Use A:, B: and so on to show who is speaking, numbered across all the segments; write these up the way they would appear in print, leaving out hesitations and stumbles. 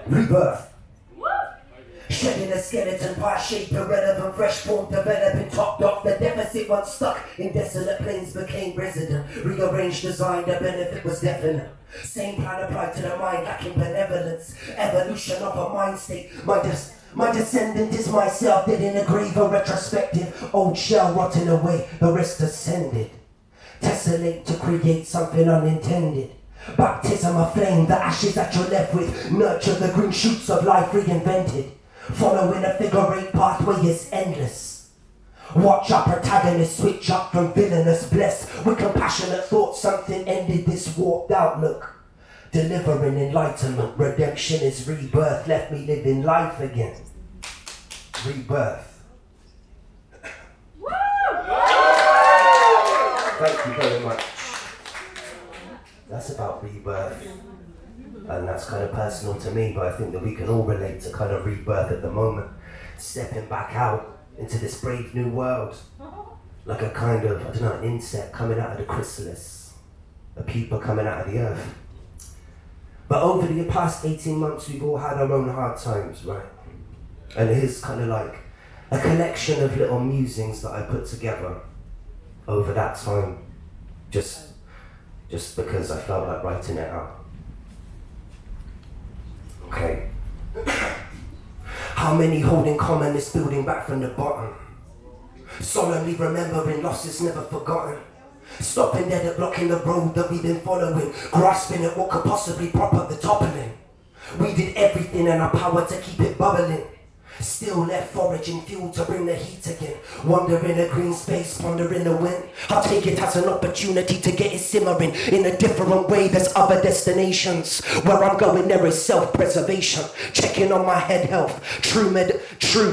A: Rebirth. Shedding a skeleton, pie shape, irrelevant, fresh form, developing, topped off. The deficit once stuck in desolate plains became resident. Rearranged design, the benefit was definite. Same plan applied to the mind, lacking benevolence. Evolution of a mind state. My descendant is myself, dead in a grave, a retrospective. Old shell rotting away, the rest ascended. Tessellate to create something unintended. Baptism of flame, the ashes that you're left with. Nurture the green shoots of life reinvented. Following a figure-8 pathway is endless. Watch our protagonist switch up from villainous bless. With compassionate thoughts, something ended this warped outlook. Delivering enlightenment, redemption is rebirth. Left me living life again. Rebirth. Thank you very much. That's about rebirth. And that's kind of personal to me, but I think that we can all relate to kind of rebirth at the moment. Stepping back out into this brave new world. Like a kind of, I don't know, an insect coming out of the chrysalis. A pupa coming out of the earth. But over the past 18 months, we've all had our own hard times, right? And here's kind of like a collection of little musings that I put together over that time. Just because I felt like writing it out. Okay. How many hold in common this building back from the bottom? Solemnly remembering losses never forgotten. Stopping dead at blocking the road that we've been following. Grasping at what could possibly prop up the toppling. We did everything in our power to keep it bubbling. Still left foraging fuel to bring the heat again. Wandering a green space, pondering the wind. I'll take it as an opportunity to get it simmering. In a different way, there's other destinations. Where I'm going, there is self-preservation. Checking on my head health. True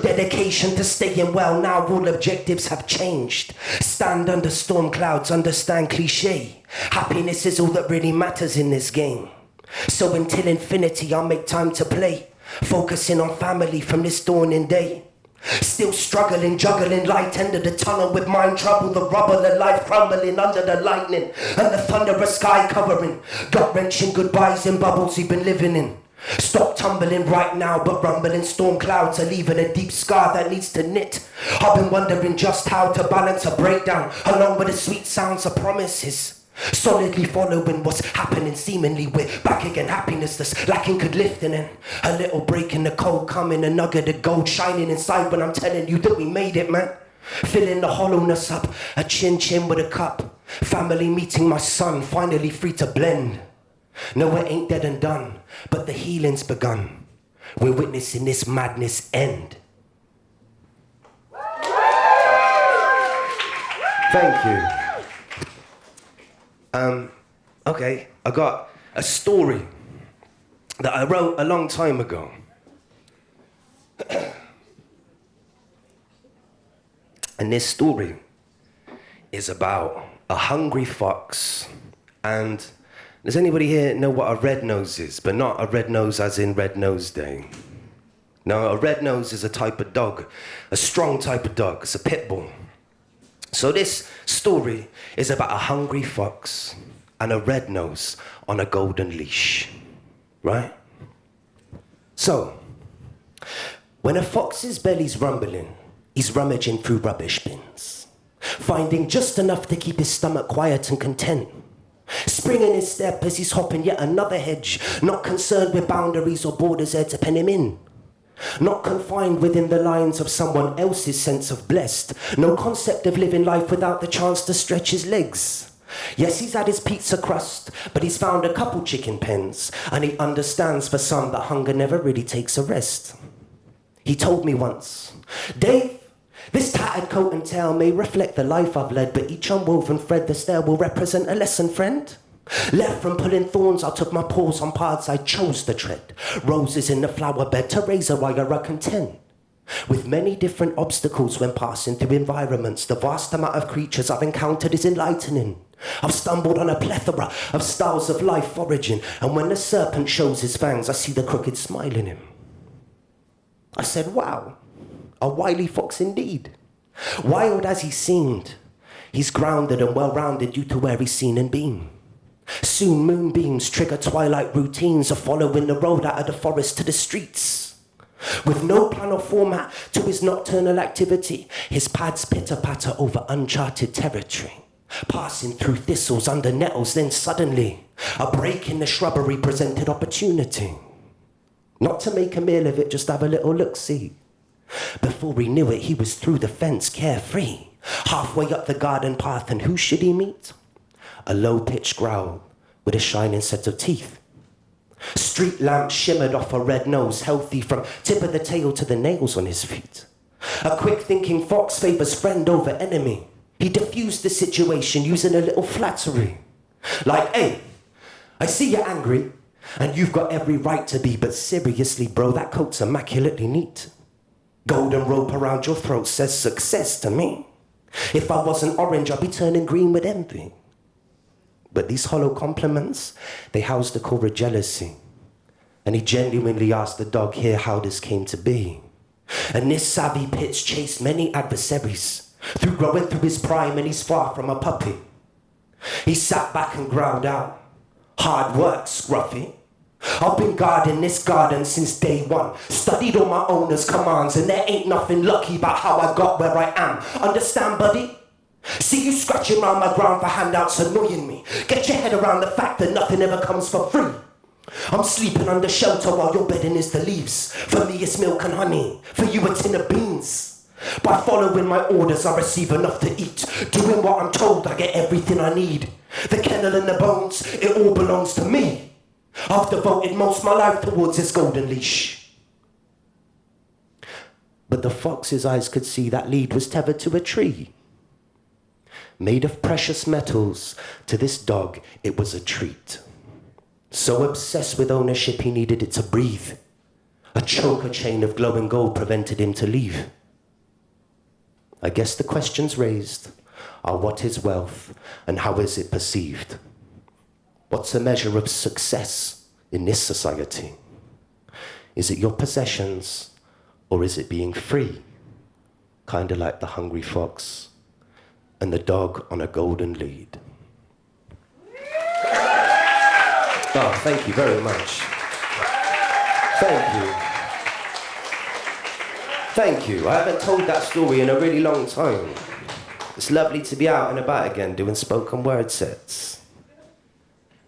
A: dedication to staying well. Now all objectives have changed. Stand under storm clouds, understand cliche. Happiness is all that really matters in this game. So until infinity, I'll make time to play. Focusing on family from this dawning day. Still struggling, juggling light end of the tunnel with mind trouble. The rubble of life crumbling under the lightning. And the thunderous sky covering. Gut-wrenching goodbyes in bubbles we've been living in. Stop tumbling right now, but rumbling storm clouds are leaving a deep scar that needs to knit. I've been wondering just how to balance a breakdown along with the sweet sounds of promises. Solidly following what's happening, seemingly we're back again. Happiness that's lacking could lift in it. A little break in the cold coming, a nugget of gold shining inside when I'm telling you that we made it, man. Filling the hollowness up, a chin with a cup. Family meeting my son, finally free to blend. No, it ain't dead and done, but the healing's begun. We're witnessing this madness end. Thank you. Okay, I got a story that I wrote a long time ago. And this story is about a hungry fox. And does anybody here know what a red nose is? But not a red nose as in Red Nose Day. No, a red nose is a type of dog, a strong type of dog. It's a pit bull. So this story is about a hungry fox and a red nose on a golden leash, right? So, when a fox's belly's rumbling, he's rummaging through rubbish bins, finding just enough to keep his stomach quiet and content. Springing his step as he's hopping yet another hedge, not concerned with boundaries or borders there to pen him in. Not confined within the lines of someone else's sense of blessed. No concept of living life without the chance to stretch his legs. Yes, he's had his pizza crust, but he's found a couple chicken pens, and he understands for some that hunger never really takes a rest. He told me once, Dave, this tattered coat and tail may reflect the life I've led, but each unwoven thread that's there will represent a lesson, friend. Left from pulling thorns, I took my paws on paths I chose to tread. Roses in the flower bed to raise a wire I contend. With many different obstacles when passing through environments, the vast amount of creatures I've encountered is enlightening. I've stumbled on a plethora of styles of life foraging, and when the serpent shows his fangs, I see the crooked smile in him. I said, wow, a wily fox indeed. Wild as he seemed, he's grounded and well-rounded due to where he's seen and been. Soon moonbeams trigger twilight routines of following the road out of the forest to the streets. With no plan or format to his nocturnal activity, his pads pitter-patter over uncharted territory. Passing through thistles under nettles, then suddenly, a break in the shrubbery presented opportunity. Not to make a meal of it, just have a little look-see. Before he knew it, he was through the fence, carefree. Halfway up the garden path, and who should he meet? A low-pitched growl with a shining set of teeth. Street lamps shimmered off a red nose, healthy from tip of the tail to the nails on his feet. A quick-thinking fox favors friend over enemy. He diffused the situation using a little flattery. Like, hey, I see you're angry, and you've got every right to be, but seriously, bro, that coat's immaculately neat. Golden rope around your throat says success to me. If I wasn't orange, I'd be turning green with envy. But these hollow compliments, they house the core of jealousy. And he genuinely asked the dog here how this came to be. And this savvy pitch chased many adversaries, through growing through his prime, and he's far from a puppy. He sat back and growled out, hard work, Scruffy. I've been guarding this garden since day one, studied all my owner's commands, and there ain't nothing lucky about how I got where I am. Understand, buddy? See you scratching round my ground for handouts annoying me. Get your head around the fact that nothing ever comes for free. I'm sleeping under shelter while your bedding is the leaves. For me it's milk and honey, for you a tin of beans. By following my orders I receive enough to eat. Doing what I'm told I get everything I need. The kennel and the bones, it all belongs to me. I've devoted most of my life towards this golden leash. But the fox's eyes could see that lead was tethered to a tree. Made of precious metals, to this dog it was a treat. So obsessed with ownership he needed it to breathe. A choker chain of glowing gold prevented him to leave. I guess the questions raised are what is wealth and how is it perceived? What's a measure of success in this society? Is it your possessions or is it being free? Kinda like the hungry fox and the dog on a golden lead. Oh, thank you very much. Thank you. Thank you. I haven't told that story in a really long time. It's lovely to be out and about again doing spoken word sets.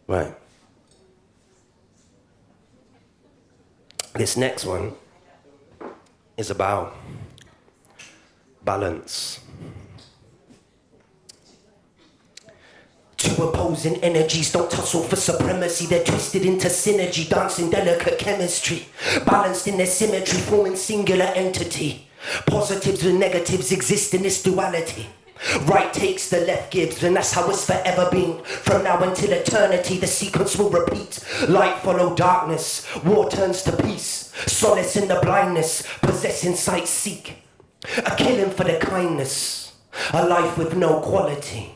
A: Right. This next one is about balance. Two opposing energies don't tussle for supremacy. They're twisted into synergy, dancing delicate chemistry. Balanced in their symmetry, forming singular entity. Positives and negatives exist in this duality. Right takes the left gives, and that's how it's forever been. From now until eternity, the sequence will repeat. Light follow darkness, war turns to peace. Solace in the blindness, possessing sight seek. A killing for the kindness, a life with no quality.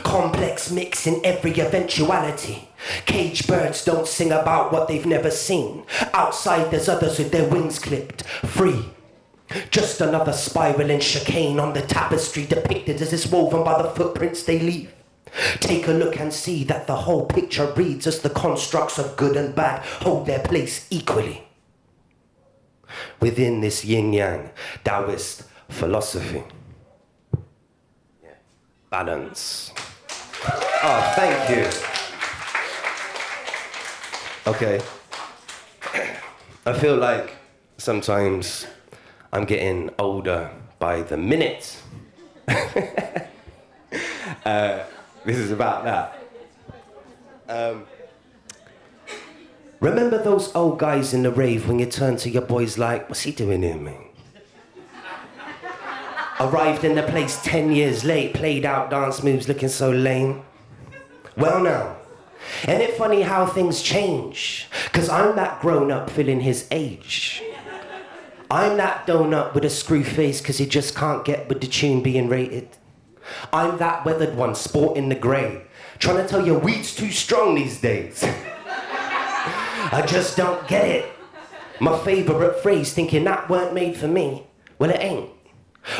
A: Complex mix in every eventuality. Caged birds don't sing about what they've never seen. Outside there's others with their wings clipped, free. Just another spiraling chicane on the tapestry depicted as is woven by the footprints they leave. Take a look and see that the whole picture reads as the constructs of good and bad hold their place equally. Within this yin-yang Taoist philosophy. Balance. Oh, thank you. Okay. I feel like sometimes I'm getting older by the minute. This is about that. Remember those old guys in the rave when you turn to your boys like, what's he doing here, man? Arrived in the place 10 years late, played out dance moves looking so lame. Well now, ain't it funny how things change? 'Cause I'm that grown up feeling his age. I'm that donut with a screw face 'cause he just can't get with the tune being rated. I'm that weathered one sporting the grey, trying to tell you weed's too strong these days. I just don't get it. My favourite phrase, thinking that weren't made for me. Well, it ain't.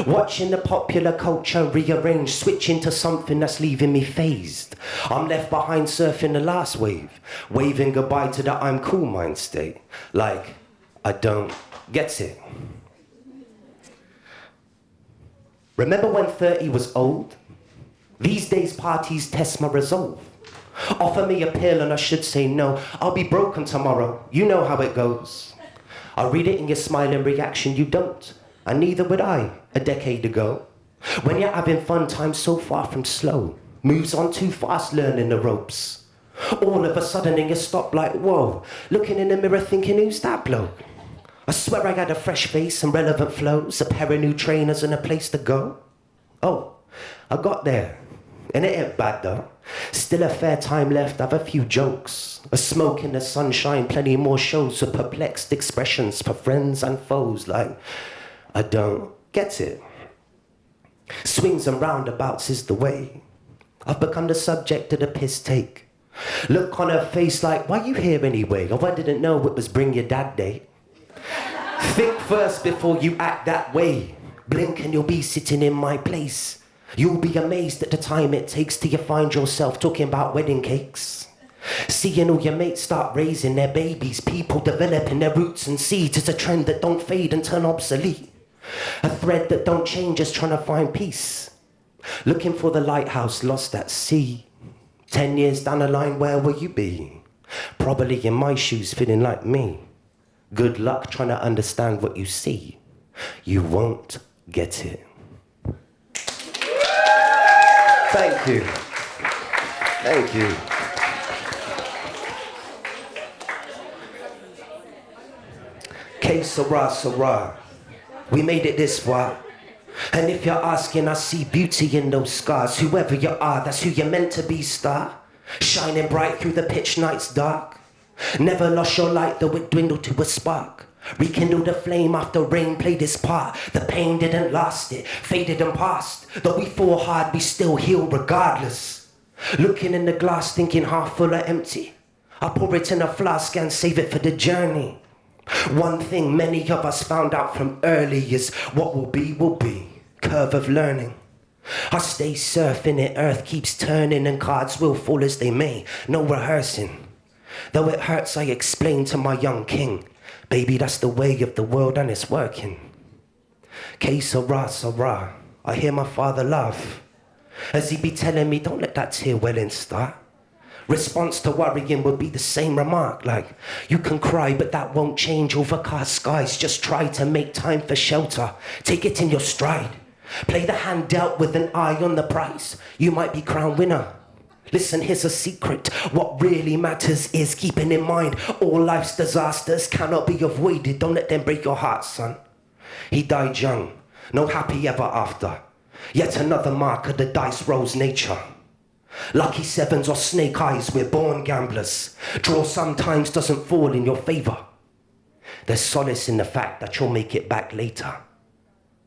A: Watching the popular culture rearrange, switching to something that's leaving me phased. I'm left behind surfing the last wave, waving goodbye to the I'm cool mind state. Like, I don't get it. Remember when 30 was old? These days parties test my resolve. Offer me a pill and I should say no. I'll be broken tomorrow, you know how it goes. I read it in your smiling reaction, you don't. And neither would I a decade ago. When you're having fun, time's so far from slow. Moves on too fast, learning the ropes. All of a sudden in your stop like, whoa. Looking in the mirror thinking, who's that bloke? I swear I had a fresh face and relevant flows, a pair of new trainers and a place to go. Oh, I got there. And it ain't bad though. Still a fair time left, I've a few jokes. A smoke in the sunshine, plenty more shows with perplexed expressions for friends and foes like, I don't get it. Swings and roundabouts is the way. I've become the subject of the piss take. Look on her face like, why you here anyway? Oh, I didn't know it was bring your dad day. Think first before you act that way. Blink and you'll be sitting in my place. You'll be amazed at the time it takes till you find yourself talking about wedding cakes. Seeing all your mates start raising their babies, people developing their roots and seeds. It's a trend that don't fade and turn obsolete. A thread that don't change, just trying to find peace. Looking for the lighthouse lost at sea. 10 years down the line, where will you be? Probably in my shoes, feeling like me. Good luck trying to understand what you see. You won't get it. Thank you. Thank you. Que sera, sera. We made it this far. And if you're asking, I see beauty in those scars. Whoever you are, that's who you're meant to be, star. Shining bright through the pitch night's dark. Never lost your light, though it dwindled to a spark. Rekindled the flame after rain played its part. The pain didn't last, it faded and passed. Though we fall hard, we still heal regardless. Looking in the glass, thinking half full or empty. I pour it in a flask and save it for the journey. One thing many of us found out from early is what will be, curve of learning. I stay surfing it, earth keeps turning and cards will fall as they may, no rehearsing. Though it hurts, I explain to my young king, baby, that's the way of the world and it's working. Que sera, sera, I hear my father laugh, as he be telling me, don't let that tear welling start. Response to worrying would be the same remark, like, you can cry, but that won't change overcast skies. Just try to make time for shelter. Take it in your stride. Play the hand dealt with an eye on the prize. You might be crowned winner. Listen, here's a secret. What really matters is keeping in mind all life's disasters cannot be avoided. Don't let them break your heart, son. He died young, no happy ever after. Yet another mark of the dice rolls nature. Lucky sevens or snake eyes, we're born gamblers. Draw sometimes doesn't fall in your favor. There's solace in the fact that you'll make it back later.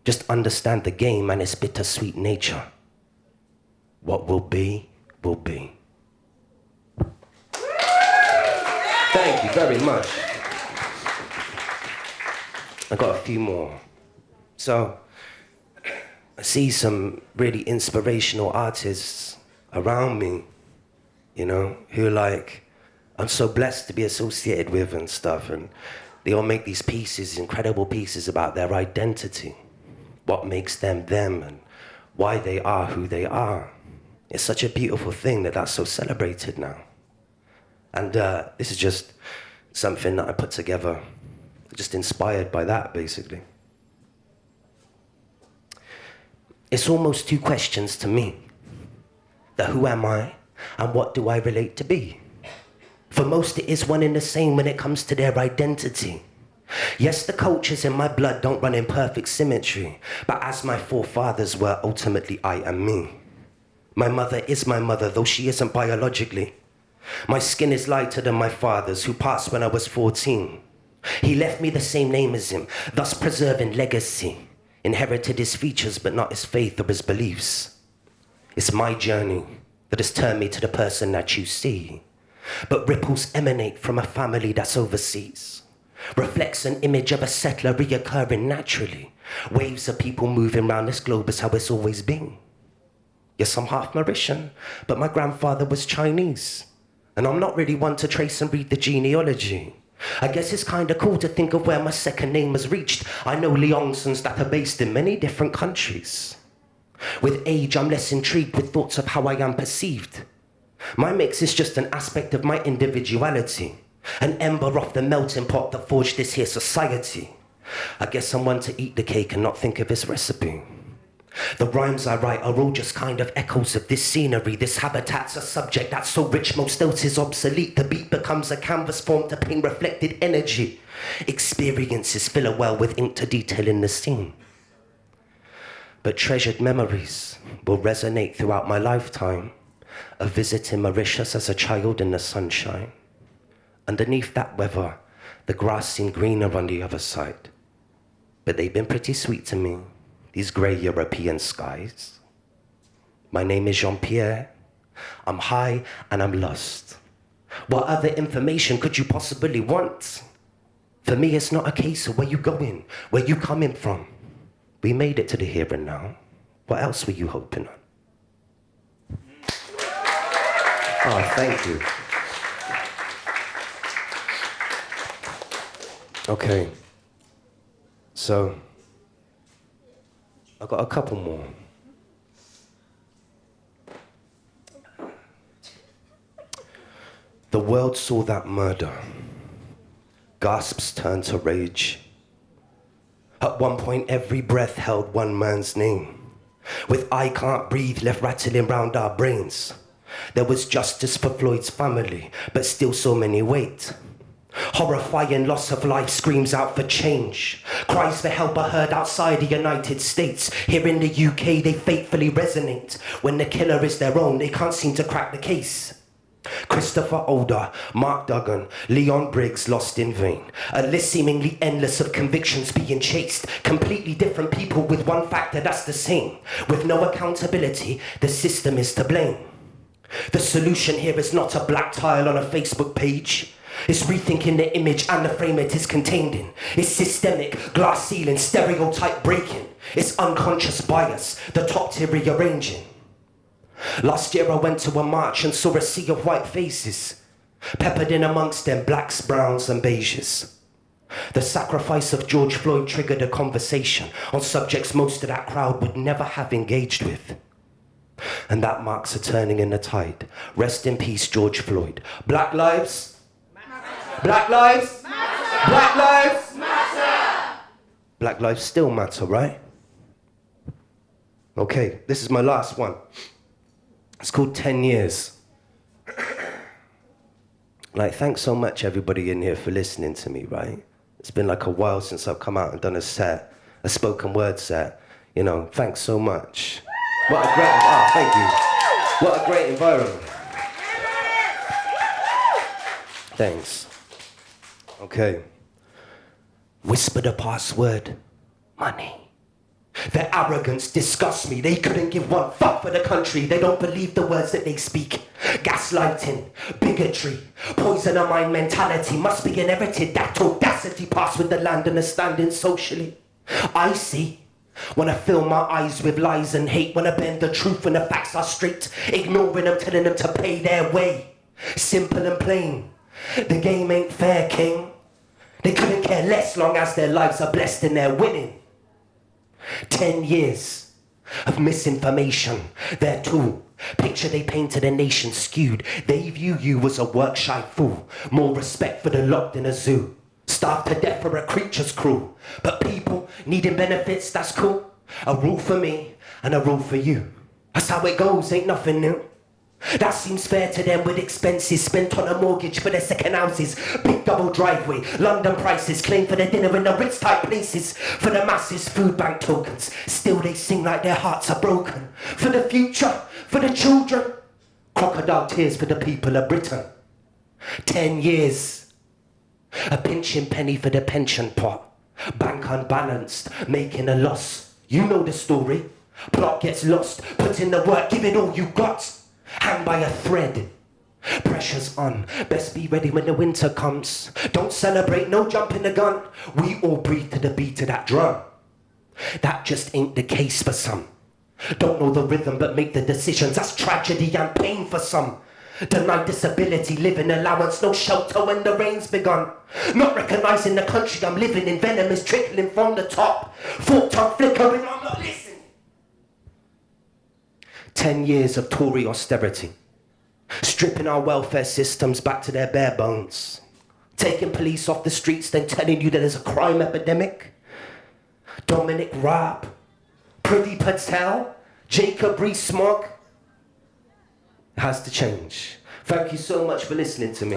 A: Just understand the game and its bittersweet nature. What will be, will be. Thank you very much. I got a few more. So, I see some really inspirational artists around me, you know, who like, I'm so blessed to be associated with and stuff, and they all make these pieces, incredible pieces about their identity, what makes them them, and why they are who they are. It's such a beautiful thing that that's so celebrated now. And this is just something that I put together, just inspired by that, basically. It's almost two questions to me. The who am I, and what do I relate to be? For most it is one and the same when it comes to their identity. Yes, the cultures in my blood don't run in perfect symmetry, but as my forefathers were, ultimately I am me. My mother is my mother, though she isn't biologically. My skin is lighter than my father's, who passed when I was 14. He left me the same name as him, thus preserving legacy. Inherited his features, but not his faith or his beliefs. It's my journey that has turned me to the person that you see. But ripples emanate from a family that's overseas. Reflects an image of a settler reoccurring naturally. Waves of people moving round this globe is how it's always been. Yes, I'm half Mauritian, but my grandfather was Chinese. And I'm not really one to trace and read the genealogy. I guess it's kinda cool to think of where my second name has reached. I know Leongsons that are based in many different countries. With age, I'm less intrigued with thoughts of how I am perceived. My mix is just an aspect of my individuality, an ember off the melting pot that forged this here society. I guess I'm one to eat the cake and not think of its recipe. The rhymes I write are all just kind of echoes of this scenery. This habitat's a subject that's so rich most else is obsolete. The beat becomes a canvas form to paint reflected energy. Experiences fill a well with ink to detail in the scene. But treasured memories will resonate throughout my lifetime. A visit in Mauritius as a child in the sunshine. Underneath that weather, the grass seemed greener on the other side. But they've been pretty sweet to me, these grey European skies. My name is Jean-Pierre. I'm high and I'm lost. What other information could you possibly want? For me, it's not a case of where you going, where you coming from. We made it to the here and now. What else were you hoping on? Oh, thank you. Okay. So, I got a couple more. The world saw that murder. Gasps turned to rage. At one point, every breath held one man's name. With I can't breathe left rattling round our brains. There was justice for Floyd's family, but still so many wait. Horrifying loss of life screams out for change. Cries for help are heard outside the United States. Here in the UK, they fatefully resonate. When the killer is their own, they can't seem to crack the case. Christopher Older, Mark Duggan, Leon Briggs lost in vain. A list seemingly endless of convictions being chased. Completely different people with one factor that's the same. With no accountability, the system is to blame. The solution here is not a black tile on a Facebook page. It's rethinking the image and the frame it is contained in. It's systemic, glass ceiling, stereotype breaking. It's unconscious bias, the top tier rearranging. Last year I went to a march and saw a sea of white faces, peppered in amongst them blacks, browns and beiges. The sacrifice of George Floyd triggered a conversation on subjects most of that crowd would never have engaged with. And that marks a turning in the tide. Rest in peace, George Floyd. Black lives matter. Black lives matter. Black lives matter. Black lives still matter, right? Okay, this is my last one. It's called 10 Years. Like, thanks so much everybody in here for listening to me, right? It's been like a while since I've come out and done a set, a spoken word set. You know, thanks so much. What a great, thank you. What a great environment. Thanks. Okay. Whisper the password, money. Their arrogance disgusts me. They couldn't give one fuck for the country. They don't believe the words that they speak. Gaslighting, bigotry, poison of mind mentality must be inherited. That audacity passed with the land understanding socially. I see. When I fill my eyes with lies and hate, when I bend the truth when the facts are straight, ignoring them, telling them to pay their way. Simple and plain. The game ain't fair, king. They couldn't care less long as their lives are blessed and they're winning. 10 years of misinformation, their tool. Picture they painted a nation skewed. They view you as a work-shy fool. More respect for the locked in a zoo. Starved to death for a creature's cruel. But people needing benefits, that's cool. A rule for me and a rule for you. That's how it goes, ain't nothing new. That seems fair to them with expenses spent on a mortgage for their second houses. Big double driveway, London prices, claim for their dinner in the Ritz type places. For the masses, food bank tokens. Still they sing like their hearts are broken. For the future, for the children. Crocodile tears for the people of Britain. 10 years. A pinching penny for the pension pot. Bank unbalanced, making a loss. You know the story. Plot gets lost, put in the work, give it all you got. Hang by a thread. Pressure's on. Best be ready when the winter comes. Don't celebrate, no jumping the gun. We all breathe to the beat of that drum. That just ain't the case for some. Don't know the rhythm but make the decisions. That's tragedy and pain for some. Denied disability, living allowance, no shelter when the rain's begun. Not recognising the country I'm living in, venom is trickling from the top. Fork tongue flickering, I'm not listening. 10 years of Tory austerity, stripping our welfare systems back to their bare bones. Taking police off the streets, then telling you that there's a crime epidemic. Dominic Raab, Prithvi Patel, Jacob Rees-Mogg. It has to change. Thank you so much for listening to me.